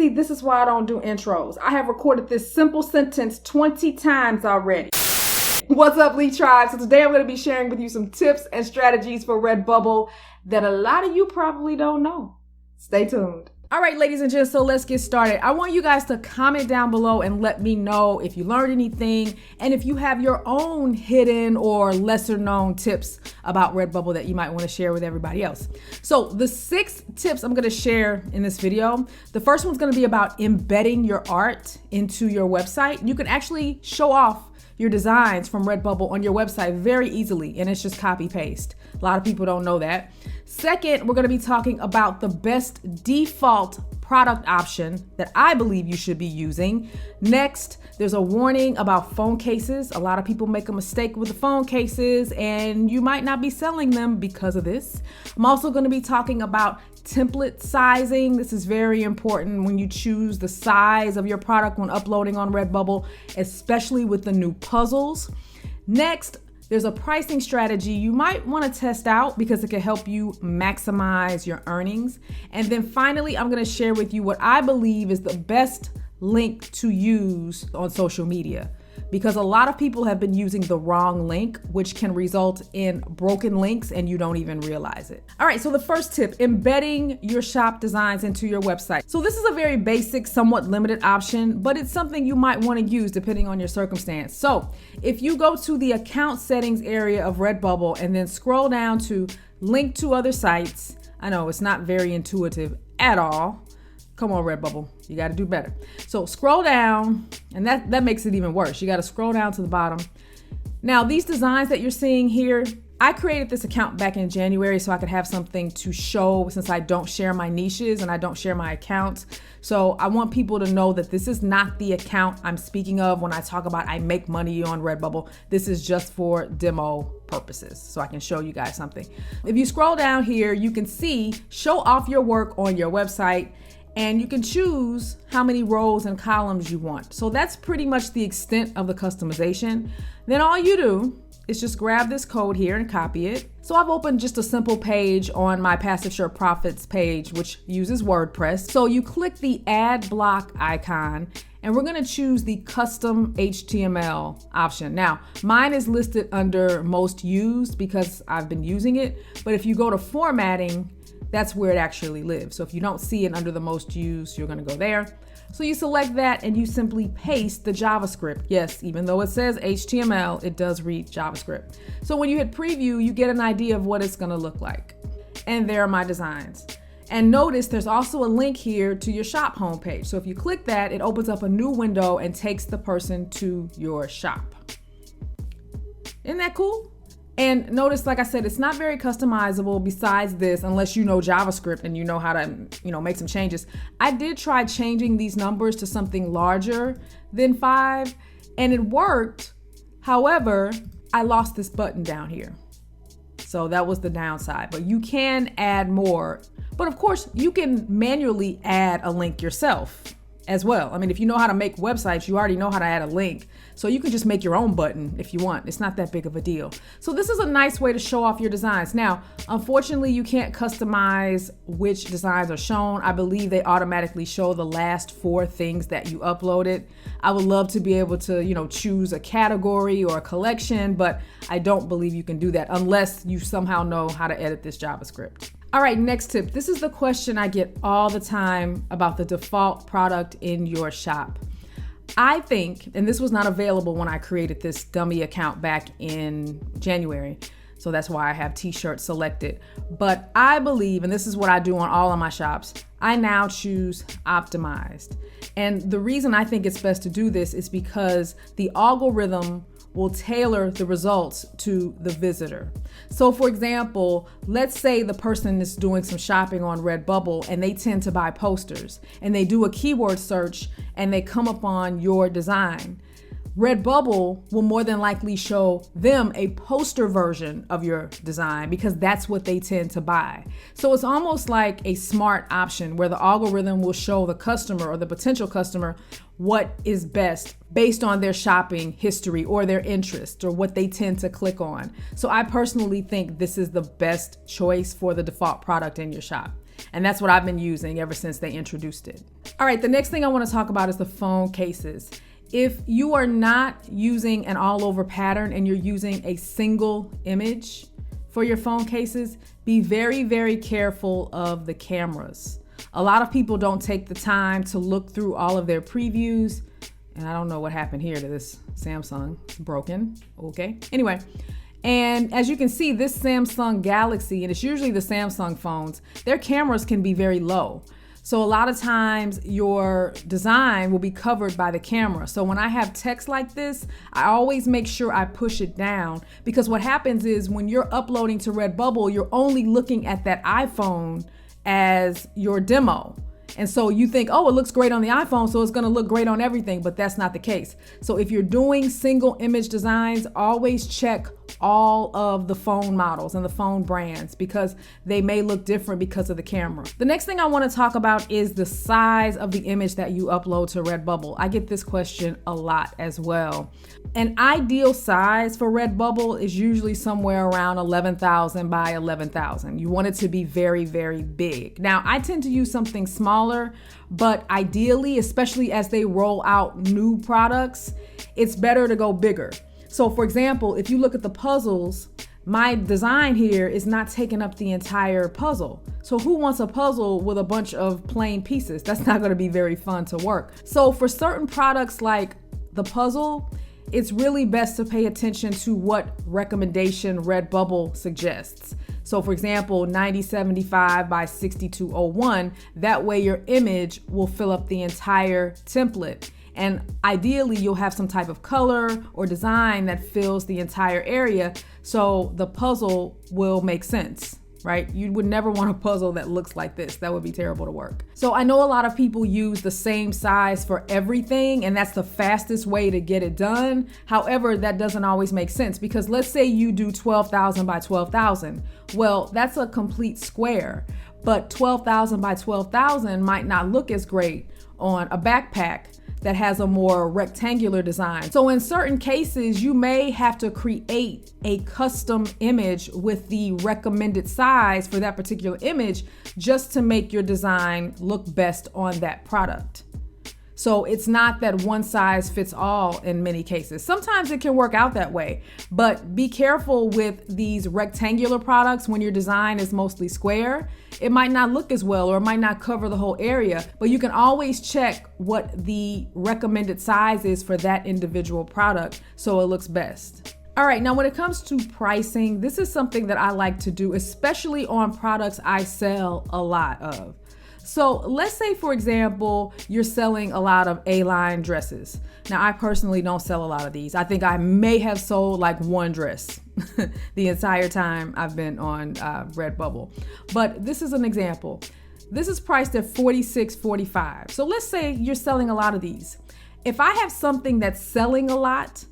See, this is why I don't do intros. I have recorded this simple sentence 20 times already. What's up, Lee Tribe? So today I'm going to be sharing with you some tips and strategies for RedBubble that a lot of you probably don't know. Stay tuned. All right, ladies and gents, so let's get started. I want you guys to comment down below and let me know if you learned anything and if you have your own hidden or lesser known tips about RedBubble that you might want to share with everybody else. So the 6 tips I'm going to share in this video, the first one's going to be about embedding your art into your website. You can actually show off your designs from RedBubble on your website very easily, and it's just copy paste. A lot of people don't know that. Second, we're going to be talking about the best default product option that I believe you should be using. Next, there's a warning about phone cases. A lot of people make a mistake with the phone cases and you might not be selling them because of this. I'm also going to be talking about template sizing. This is very important when you choose the size of your product when uploading on RedBubble, especially with the new puzzles. Next, there's a pricing strategy you might want to test out because it can help you maximize your earnings. And then finally, I'm going to share with you what I believe is the best link to use on social media, because a lot of people have been using the wrong link, which can result in broken links and you don't even realize it. All right, so the first tip, embedding your shop designs into your website. So this is a very basic, somewhat limited option, but it's something you might want to use depending on your circumstance. So if you go to the account settings area of RedBubble and then scroll down to link to other sites, I know it's not very intuitive at all. Come on, RedBubble, you got to do better. So scroll down, and that makes it even worse. You got to scroll down to the bottom. Now, these designs that you're seeing here, I created this account back in January so I could have something to show since I don't share my niches and I don't share my accounts. So I want people to know that this is not the account I'm speaking of when I talk about I make money on RedBubble. This is just for demo purposes, so I can show you guys something. If you scroll down here, you can see show off your work on your website, and you can choose how many rows and columns you want. So that's pretty much the extent of the customization. Then all you do is just grab this code here and copy it. So I've opened just a simple page on my Passive Sure Profits page, which uses WordPress. So you click the add block icon and we're gonna choose the custom HTML option. Now, mine is listed under most used because I've been using it, but if you go to formatting, that's where it actually lives. So if you don't see it under the most used, you're gonna go there. So you select that and you simply paste the JavaScript. Yes, even though it says HTML, it does read JavaScript. So when you hit preview, you get an idea of what it's gonna look like. And there are my designs. And notice there's also a link here to your shop homepage. So if you click that, it opens up a new window and takes the person to your shop. Isn't that cool? And notice, like I said, it's not very customizable besides this, unless you know JavaScript and you know how to, make some changes. I did try changing these numbers to something larger than 5 and it worked. However, I lost this button down here. So that was the downside, but you can add more. But of course, you can manually add a link yourself as well. I mean, if you know how to make websites, you already know how to add a link. So you can just make your own button if you want. It's not that big of a deal. So this is a nice way to show off your designs. Now, unfortunately, you can't customize which designs are shown. I believe they automatically show the last 4 things that you uploaded. I would love to be able to, choose a category or a collection, but I don't believe you can do that unless you somehow know how to edit this JavaScript. All right, next tip. This is the question I get all the time about the default product in your shop. I think, and this was not available when I created this dummy account back in January, so that's why I have t-shirts selected. But I believe, and this is what I do on all of my shops, I now choose optimized. And the reason I think it's best to do this is because the algorithm will tailor the results to the visitor. So for example, let's say the person is doing some shopping on RedBubble and they tend to buy posters and they do a keyword search and they come upon your design. RedBubble will more than likely show them a poster version of your design because that's what they tend to buy. So it's almost like a smart option where the algorithm will show the customer or the potential customer what is best based on their shopping history or their interest or what they tend to click on. So I personally think this is the best choice for the default product in your shop. And that's what I've been using ever since they introduced it. All right, the next thing I want to talk about is the phone cases. If you are not using an all over pattern and you're using a single image for your phone cases, be very, very careful of the cameras. A lot of people don't take the time to look through all of their previews. And I don't know what happened here to this Samsung. It's broken. Okay. Anyway. And as you can see, this Samsung Galaxy, and it's usually the Samsung phones, their cameras can be very low. So a lot of times your design will be covered by the camera. So when I have text like this, I always make sure I push it down, because what happens is when you're uploading to RedBubble, you're only looking at that iPhone as your demo. And so you think, oh, it looks great on the iPhone, so it's going to look great on everything, but that's not the case. So if you're doing single image designs, always check all of the phone models and the phone brands, because they may look different because of the camera. The next thing I want to talk about is the size of the image that you upload to RedBubble. I get this question a lot as well. An ideal size for RedBubble is usually somewhere around 11,000 by 11,000. You want it to be very, very big. Now, I tend to use something smaller, but ideally, especially as they roll out new products, it's better to go bigger. So for example, if you look at the puzzles, my design here is not taking up the entire puzzle. So who wants a puzzle with a bunch of plain pieces? That's not going to be very fun to work. So for certain products like the puzzle, it's really best to pay attention to what recommendation RedBubble suggests. So for example, 9075 by 6201, that way your image will fill up the entire template. And ideally, you'll have some type of color or design that fills the entire area, so the puzzle will make sense, right? You would never want a puzzle that looks like this. That would be terrible to work. So I know a lot of people use the same size for everything, and that's the fastest way to get it done. However, that doesn't always make sense, because let's say you do 12,000 by 12,000. Well, that's a complete square, but 12,000 by 12,000 might not look as great on a backpack that has a more rectangular design. So in certain cases, you may have to create a custom image with the recommended size for that particular image just to make your design look best on that product. So it's not that one size fits all in many cases. Sometimes it can work out that way, but be careful with these rectangular products. When your design is mostly square, it might not look as well, or it might not cover the whole area, but you can always check what the recommended size is for that individual product so it looks best. All right, now when it comes to pricing, this is something that I like to do, especially on products I sell a lot of. So let's say, for example, you're selling a lot of A-line dresses. Now, I personally don't sell a lot of these. I think I may have sold like one dress the entire time I've been on RedBubble. But this is an example. This is priced at $46.45. So let's say you're selling a lot of these. If I have something that's selling a lot,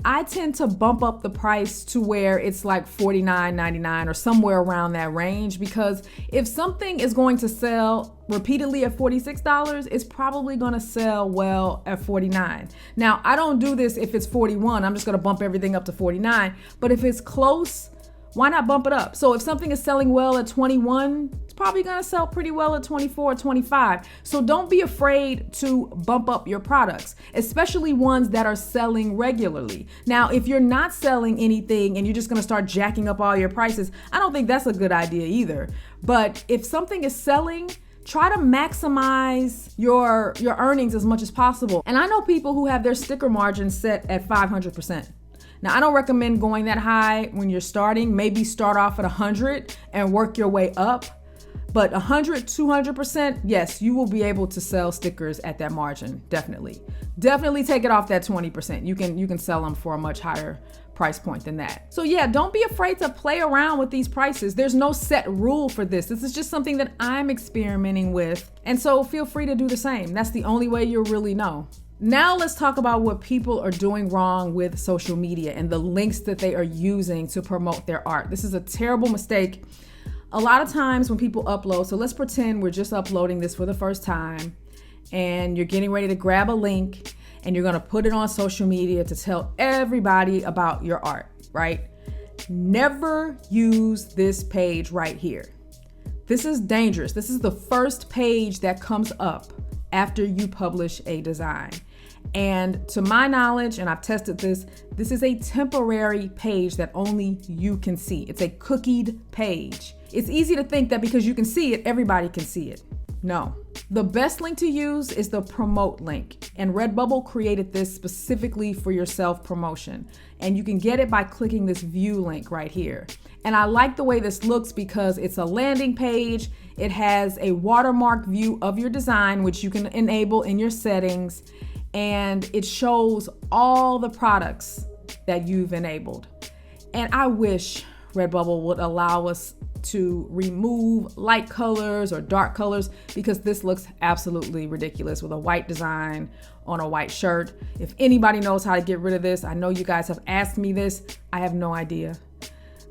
I tend to bump up the price to where it's like $49.99 or somewhere around that range, because if something is going to sell repeatedly at $46, it's probably going to sell well at $49. Now, I don't do this if it's $41. I'm just going to bump everything up to $49. But if it's close, why not bump it up? So if something is selling well at $21, it's probably going to sell pretty well at $24 or $25. So don't be afraid to bump up your products, especially ones that are selling regularly. Now, if you're not selling anything and you're just going to start jacking up all your prices, I don't think that's a good idea either. But if something is selling, try to maximize your earnings as much as possible. And I know people who have their sticker margin set at 500%. Now, I don't recommend going that high when you're starting. Maybe start off at 100 and work your way up. But 100, 200%, yes, you will be able to sell stickers at that margin. Definitely. Definitely take it off that 20%. You can sell them for a much higher price point than that. So yeah, don't be afraid to play around with these prices. There's no set rule for this. This is just something that I'm experimenting with. And so feel free to do the same. That's the only way you'll really know. Now let's talk about what people are doing wrong with social media and the links that they are using to promote their art. This is a terrible mistake. A lot of times when people upload, so let's pretend we're just uploading this for the first time and you're getting ready to grab a link and you're gonna put it on social media to tell everybody about your art, right? Never use this page right here. This is dangerous. This is the first page that comes up after you publish a design. And to my knowledge, and I've tested this, this is a temporary page that only you can see. It's a cookied page. It's easy to think that because you can see it, everybody can see it. No. The best link to use is the promote link. And RedBubble created this specifically for your self-promotion. And you can get it by clicking this view link right here. And I like the way this looks because it's a landing page. It has a watermark view of your design, which you can enable in your settings. And it shows all the products that you've enabled. And I wish RedBubble would allow us to remove light colors or dark colors, because this looks absolutely ridiculous with a white design on a white shirt. If anybody knows how to get rid of this, I know you guys have asked me this. I have no idea,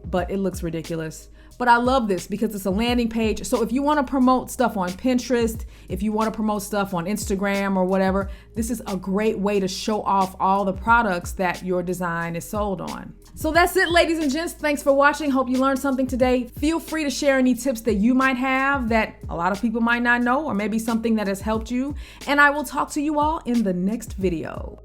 but it looks ridiculous. But I love this because it's a landing page. So if you want to promote stuff on Pinterest, if you want to promote stuff on Instagram or whatever, this is a great way to show off all the products that your design is sold on. So that's it, ladies and gents. Thanks for watching. Hope you learned something today. Feel free to share any tips that you might have that a lot of people might not know, or maybe something that has helped you. And I will talk to you all in the next video.